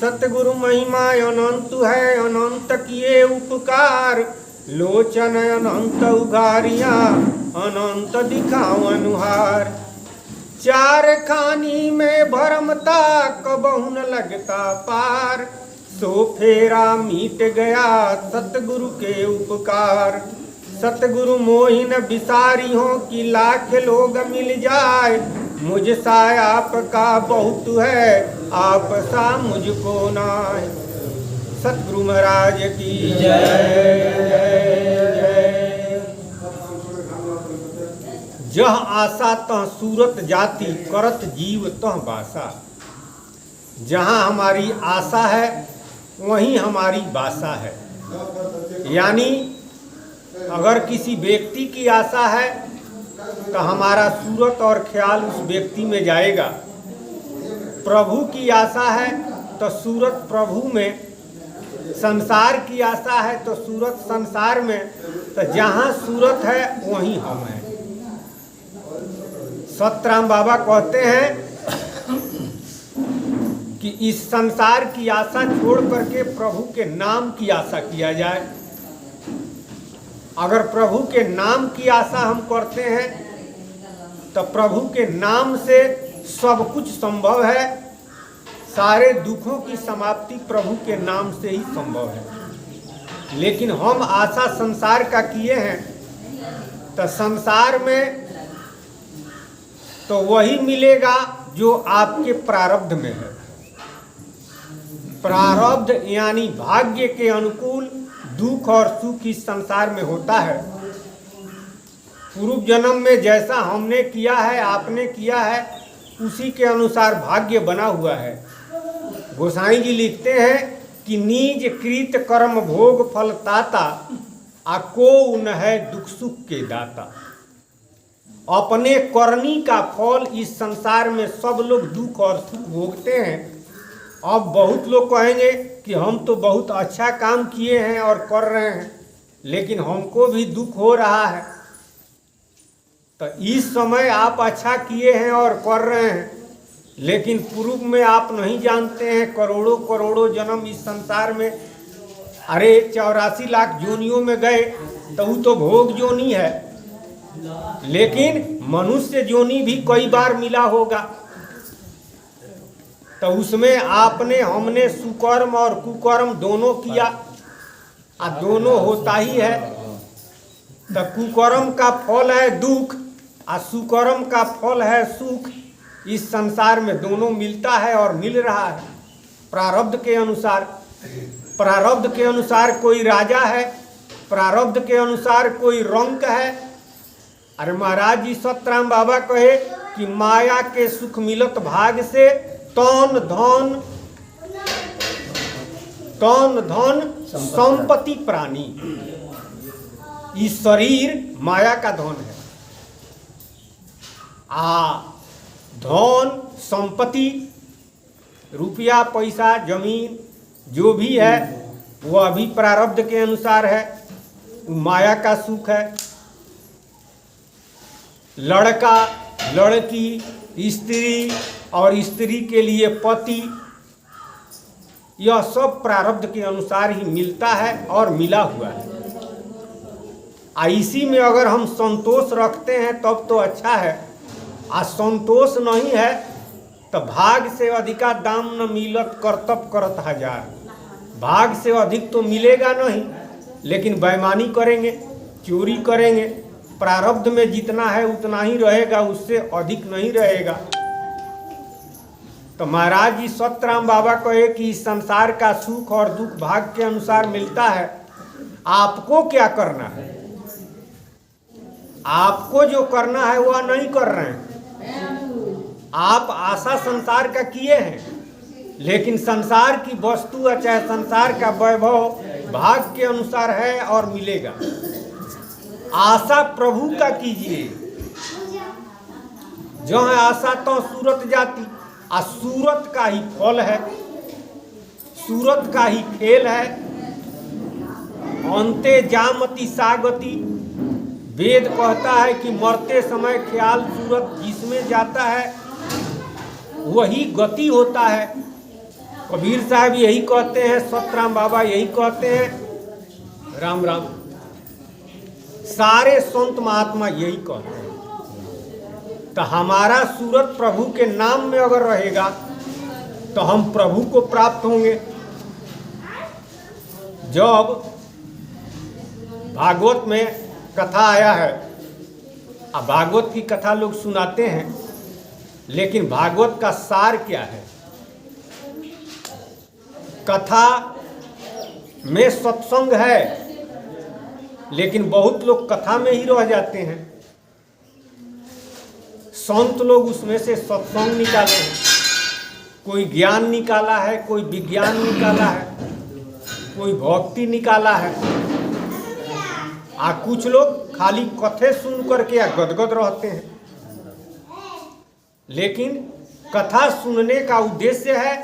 सतगुरु महिमा अनंत है, अनंत किए उपकार। लोचन अनंत उघारिया, अनंत दिखाओ अनुहार। चार खानी में भरमता, कबहु न लगता पार। सो फेरा मीट गया, सतगुरु के उपकार। सतगुरु मोहिन बिसारी हो कि लाख लोग मिल जाए। मुझ सा आपका बहुत है, आप सा मुझको नाय। सतगुरु महाराज की जय जय। जह आशा तह सूरत जाति, करत जीव तह बासा। जहाँ हमारी आशा है वहीं हमारी बासा है। यानी अगर किसी व्यक्ति की आशा है तो हमारा सूरत और ख्याल उस व्यक्ति में जाएगा। प्रभु की आशा है तो सूरत प्रभु में, संसार की आशा है तो सूरत संसार में। तो जहाँ सूरत है वहीं हम हैं। सतराम बाबा कहते हैं कि इस संसार की आशा छोड़ करके प्रभु के नाम की आशा किया जाए। अगर प्रभु के नाम की आशा हम करते हैं तो प्रभु के नाम से सब कुछ संभव है। सारे दुखों की समाप्ति प्रभु के नाम से ही संभव है। लेकिन हम आशा संसार का किए हैं तो संसार में तो वही मिलेगा जो आपके प्रारब्ध में है। प्रारब्ध यानी भाग्य के अनुकूल दुख और सुख इस संसार में होता है। पूर्व जन्म में जैसा हमने किया है, आपने किया है, उसी के अनुसार भाग्य बना हुआ है। गोसाई जी लिखते हैं कि नीज कृत कर्म भोग फल ताता, आ को न है दुख सुख के दाता। अपने करनी का फल इस संसार में सब लोग दुख और सुख भोगते हैं। अब बहुत लोग कहेंगे कि हम तो बहुत अच्छा काम किए हैं और कर रहे हैं, लेकिन हमको भी दुख हो रहा है। तो इस समय आप अच्छा किए हैं और कर रहे हैं, लेकिन पूर्व में आप नहीं जानते हैं करोड़ों करोड़ों जन्म इस संसार में, अरे 84 लाख जोनियों में गए तो वो तो भोग जोनी है। लेकिन मनुष्य जोनी भी कई बार मिला होगा। तो उसमें आपने हमने सुकर्म और कुकर्म दोनों किया, दोनों होता ही है। तो कुकर्म का फल है दुख और सुकर्म का फल है सुख। इस संसार में दोनों मिलता है और मिल रहा है प्रारब्ध के अनुसार। प्रारब्ध के अनुसार कोई राजा है, प्रारब्ध के अनुसार कोई रंक है। अरे महाराज जी सतराम बाबा कहे कि माया के सुख मिलत भाग से, तन धन संपत्ति प्राणी। इस शरीर माया का धन है। धन संपत्ति, रुपया पैसा जमीन जो भी है वह अभी प्रारब्ध के अनुसार है, माया का सुख है। लड़का लड़की, स्त्री और स्त्री के लिए पति, यह सब प्रारब्ध के अनुसार ही मिलता है और मिला हुआ है। इसी में अगर हम संतोष रखते हैं तब तो अच्छा है। संतोष नहीं है तो भाग से अधिका दाम न मिलत, करतब करत हजार। भाग से अधिक तो मिलेगा नहीं, लेकिन बेईमानी करेंगे, चोरी करेंगे, प्रारब्ध में जितना है उतना ही रहेगा, उससे अधिक नहीं रहेगा। तो महाराज जी सतराम बाबा कहे कि इस संसार का सुख और दुख भाग के अनुसार मिलता है। आपको क्या करना है? आपको जो करना है वह नहीं कर रहे हैं। आप आशा संसार का किए हैं, लेकिन संसार की वस्तु चाहे संसार का वैभव भाग के अनुसार है और मिलेगा। आशा प्रभु का कीजिए। जो है आशा तो सूरत जाती, सूरत का ही फल है, सूरत का ही खेल है। अंते जामति सागति, वेद कहता है कि मरते समय ख्याल सूरत जिसमें जाता है वही गति होता है। कबीर साहब यही कहते हैं, सतराम बाबा यही कहते हैं, राम राम, सारे संत महात्मा यही कहते हैं। तो हमारा सूरत प्रभु के नाम में अगर रहेगा तो हम प्रभु को प्राप्त होंगे। जब भागवत में कथा आया है, अब भागवत की कथा लोग सुनाते हैं, लेकिन भागवत का सार क्या है? कथा में सत्संग है, लेकिन बहुत लोग कथा में ही रह जाते हैं। संत लोग उसमें से सत्संग निकाले हैं, कोई ज्ञान निकाला है, कोई विज्ञान निकाला है, कोई भक्ति निकाला है, कुछ लोग खाली कथे सुन करके गदगद रहते हैं। लेकिन कथा सुनने का उद्देश्य है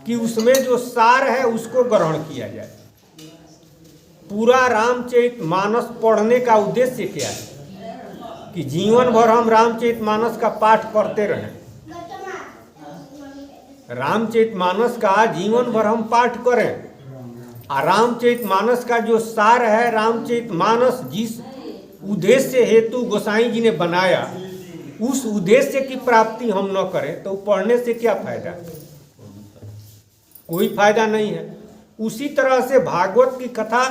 कि उसमें जो सार है उसको ग्रहण किया जाए। पूरा रामचरितमानस पढ़ने का उद्देश्य क्या है? कि जीवन भर हम रामचरितमानस का पाठ करते रहें। रामचरितमानस का जीवन भर हम पाठ करें। रामचरितमानस का जो सार है, रामचरितमानस जिस उद्देश्य हेतु गोसाई जी ने बनाया, उस उद्देश्य की प्राप्ति हम न करें तो पढ़ने से क्या फायदा? कोई फायदा नहीं है। उसी तरह से भागवत की कथा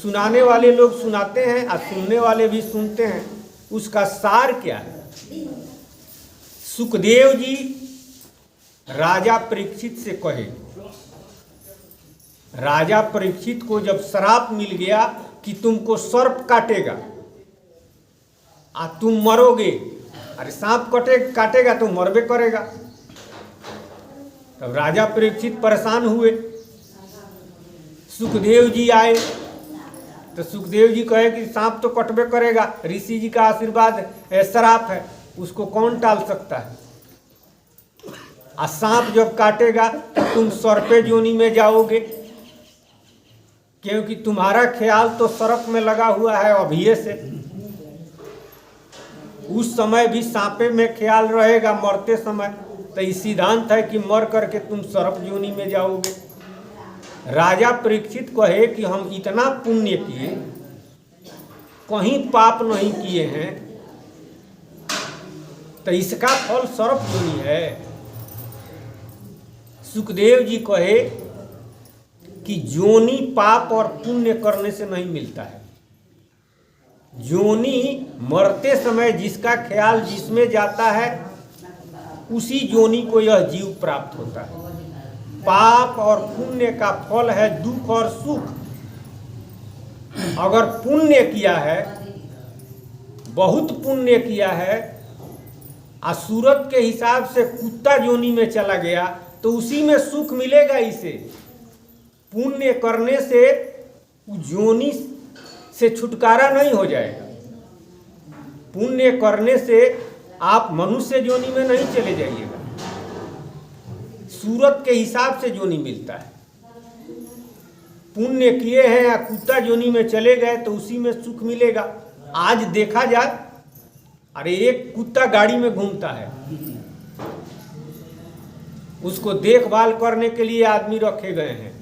सुनाने वाले लोग सुनाते हैं और सुनने वाले भी सुनते हैं। उसका सार क्या है? सुखदेव जी राजा परीक्षित से कहे, राजा परीक्षित को जब श्राप मिल गया कि तुमको सर्प काटेगा तुम मरोगे, अरे सांप काटेगा तो मरबे करेगा। तब राजा परीक्षित परेशान हुए। सुखदेव जी आए तो सुखदेव जी कहे कि सांप तो कटबे करेगा, ऋषि जी का आशीर्वाद श्राप है, उसको कौन टाल सकता है। सांप जब काटेगा तो तुम सर्पे योनि में जाओगे, क्योंकि तुम्हारा ख्याल तो सर्प में लगा हुआ है अभी से। उस समय भी सांपे में ख्याल रहेगा मरते समय, तो इस सिद्धांत है कि मर करके तुम सर्प योनि में जाओगे। राजा परीक्षित कहे कि हम इतना पुण्य किए, कहीं पाप नहीं किए हैं, तो इसका फल सर्प योनि है। सुखदेव जी कहे कि जोनी पाप और पुण्य करने से नहीं मिलता है। जोनी मरते समय जिसका ख्याल जिसमें जाता है उसी जोनी को यह जीव प्राप्त होता है। पाप और पुण्य का फल है दुख और सुख। अगर पुण्य किया है, बहुत पुण्य किया है, सूरत के हिसाब से कुत्ता जोनी में चला गया तो उसी में सुख मिलेगा इसे। पुण्य करने से जोनी से छुटकारा नहीं हो जाएगा। पुण्य करने से आप मनुष्य जोनी में नहीं चले जाइएगा, सूरत के हिसाब से जोनी मिलता है। पुण्य किए हैं या कुत्ता जोनी में चले गए तो उसी में सुख मिलेगा। आज देखा जाए, अरे एक कुत्ता गाड़ी में घूमता है, उसको देखभाल करने के लिए आदमी रखे गए हैं,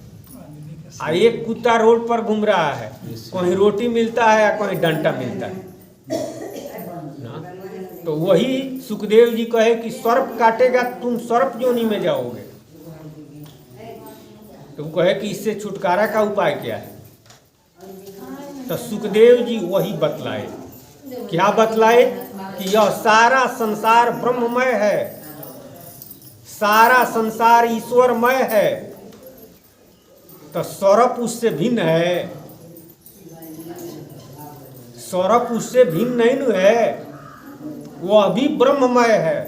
और एक कुत्ता रोड पर घूम रहा है, कहीं रोटी मिलता है या कहीं डंडा मिलता है ना। तो वही सुखदेव जी कहे कि सर्प काटेगा तुम सर्प योनि में जाओगे। तो वो कहे कि इससे छुटकारा का उपाय क्या है? तो सुखदेव जी वही बतलाए। क्या बतलाए? कि यह सारा संसार ब्रह्ममय है, सारा संसार ईश्वरमय है, तो सर्प उससे भिन्न है। सर्प उससे भिन्न नहीं है, वह भी ब्रह्ममय है।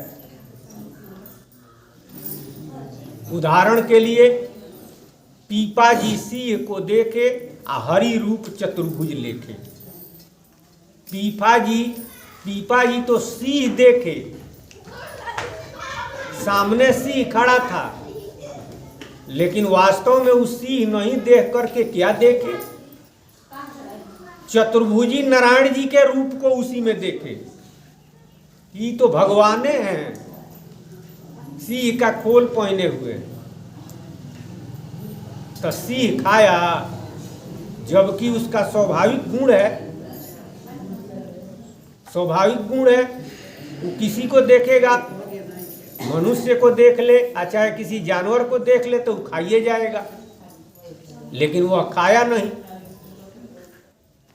उदाहरण के लिए पीपा जी सिंह को देखे हरि रूप चतुर्भुज लेखे। पीपा जी तो सिंह देखे, सामने सिंह खड़ा था, लेकिन वास्तव में उस सिंह नहीं देख करके क्या देखे? चतुर्भुजी नारायण जी के रूप को उसी में देखे। ये तो भगवाने हैं, सिंह का खोल पहने हुए। तो सिंह खाया, जबकि उसका स्वाभाविक गुण है, स्वाभाविक गुण है, वो किसी को देखेगा, मनुष्य को देख ले चाहे किसी जानवर को देख ले तो वो खाइए जाएगा, लेकिन वह खाया नहीं।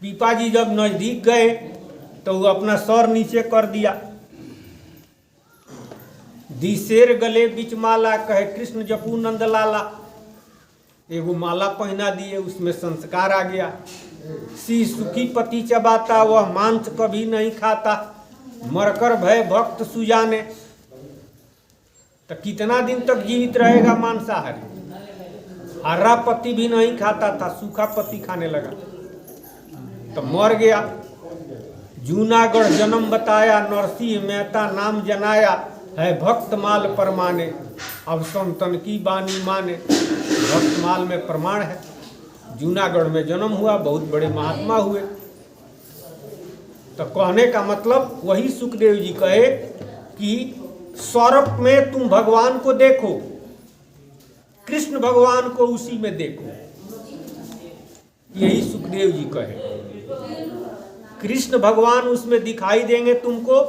पीपा जी जब नजदीक गए तो वो अपना सर नीचे कर दिया। दिशेर गले बीच माला कहे कृष्ण जपू नंद लाला, एगो माला पहना दिए, उसमें संस्कार आ गया। सी सुखी पति चबाता, वह मांस कभी नहीं खाता, मरकर भय भक्त सुजाने। तो कितना दिन तक जीवित रहेगा मांसाहारी? हरा पति भी नहीं खाता था, सूखा पति खाने लगा तो मर गया। जूनागढ़ जन्म बताया, नरसिंह मेहता नाम जनाया, है भक्त माल परमाने, अब संतन की बानी माने। भक्त माल में प्रमाण है, जूनागढ़ में जन्म हुआ, बहुत बड़े महात्मा हुए। तो कहने का मतलब वही सुखदेव जी कहे कि सौरभ में तुम भगवान को देखो, कृष्ण भगवान को उसी में देखो, यही सुखदेव जी कहे। कृष्ण भगवान उसमें दिखाई देंगे तुमको,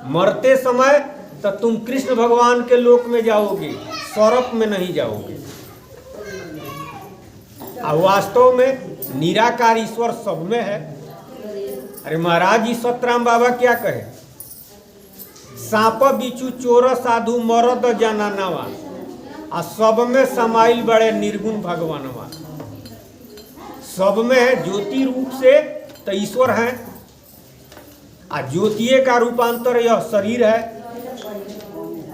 मरते समय तो तुम कृष्ण भगवान के लोक में जाओगे, सौरभ में नहीं जाओगे। और वास्तव में निराकार ईश्वर सब में है। अरे महाराज जी सतराम बाबा क्या कहे, सांप बिचू चोर साधु मरद जनानवा, आ सब में समाइल बड़े निर्गुण भगवानवा। सब में है, ज्योति रूप से तो ईश्वर है, आ ज्योतिये का रूपांतर यह शरीर है।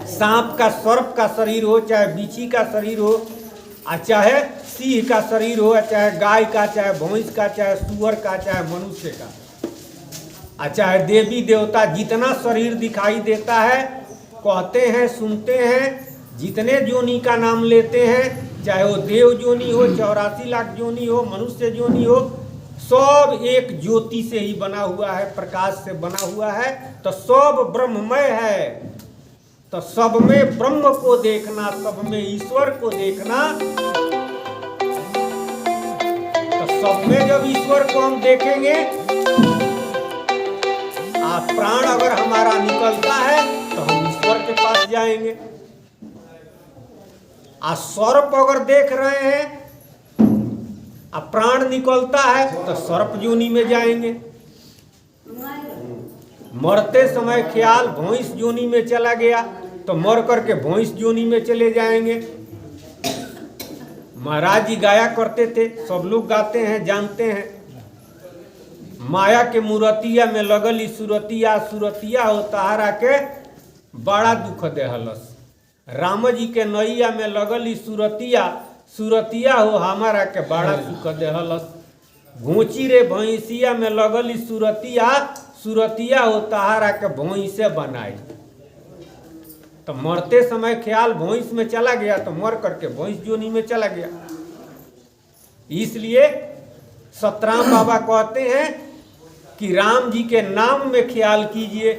सांप का, सर्प का शरीर हो, चाहे बिच्छी का शरीर हो, चाहे सिंह का शरीर हो, चाहे गाय का, चाहे भैंस का, चाहे सुअर का, चाहे मनुष्य का, चाहे देवी देवता, जितना शरीर दिखाई देता है, कहते हैं, सुनते हैं, जितने जोनी का नाम लेते हैं, चाहे वो देव जोनी हो, 84 लाख जोनी हो, मनुष्य जोनी हो, सब एक ज्योति से ही बना हुआ है, प्रकाश से बना हुआ है। तो सब ब्रह्ममय है। तो सब में ब्रह्म को देखना, सब में ईश्वर को देखना। तो सब में जब ईश्वर को हम देखेंगे, प्राण अगर हमारा निकलता है तो हम ईश्वर के पास जाएंगे। सर्प अगर देख रहे हैं, प्राण निकलता है तो सर्प जोनी में जाएंगे। मरते समय ख्याल भैंस जोनी में चला गया तो मर करके भैंस जोनी में चले जाएंगे। महाराज जी गाया करते थे, सब लोग गाते हैं, जानते हैं। माया के मूर्तिया में लगली सुरतिया, सुरतिया हो तहारा के बड़ा दुख देहलस। राम जी के नैया में लगली सुरतिया, सुरतिया हो हमारा के बड़ा सुख देहलस। घोची रे भैंसिया में लगली सुरतिया, सुरतिया हो तहारा के भैंसे बनाई। तो मरते समय ख्याल भैंस में चला गया तो मर करके भैंस जोनी में चला गया। इसलिए सतराम बाबा कहते हैं कि राम जी के नाम में ख्याल कीजिए,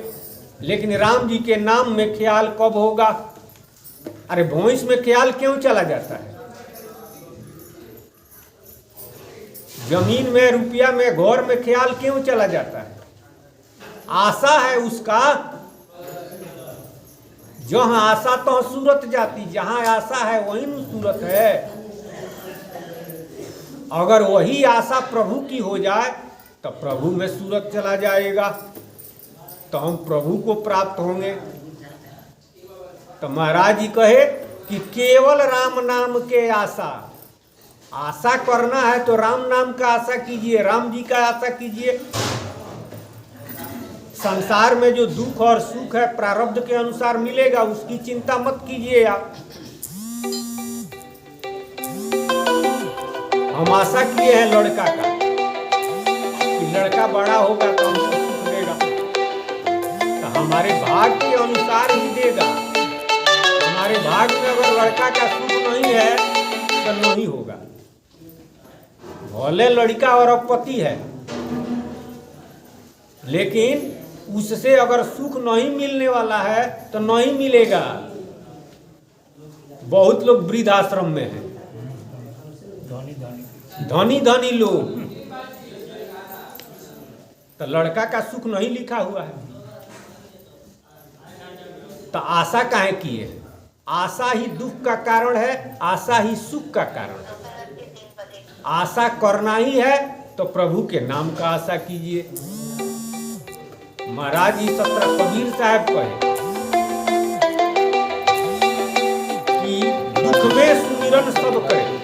लेकिन राम जी के नाम में ख्याल कब होगा? अरे भैंस में ख्याल क्यों चला जाता है? जमीन में, रुपया में, घर में ख्याल क्यों चला जाता है? आशा है उसका, जहां आशा तो सूरत जाती, जहां आशा है वहीं सूरत है। अगर वही आशा प्रभु की हो जाए तो प्रभु में सूरत चला जाएगा, तो हम प्रभु को प्राप्त होंगे। तो महाराज जी कहे कि केवल राम नाम के आशा, आशा करना है तो राम नाम का आशा कीजिए, राम जी का आशा कीजिए। संसार में जो दुख और सुख है प्रारब्ध के अनुसार मिलेगा, उसकी चिंता मत कीजिए आप। हम आशा किए हैं लड़का का कि लड़का बड़ा होगा तो हमको सुख देगा, तो हमारे भाग के अनुसार ही देगा। हमारे भाग में अगर लड़का का सुख नहीं है तो नहीं होगा। भले लड़का और पति है, लेकिन उससे अगर सुख नहीं मिलने वाला है तो नहीं मिलेगा। बहुत लोग वृद्धाश्रम में हैं, धनी धनी लोग, तो लड़का का सुख नहीं लिखा हुआ है, तो आशा काहे किए? आशा ही दुख का कारण है, आशा ही सुख का कारण है। आशा करना ही है तो प्रभु के नाम का आशा कीजिए। महाराज जी सत्रह कबीर साहब कहे कि दुख में सुमिरन सब करे,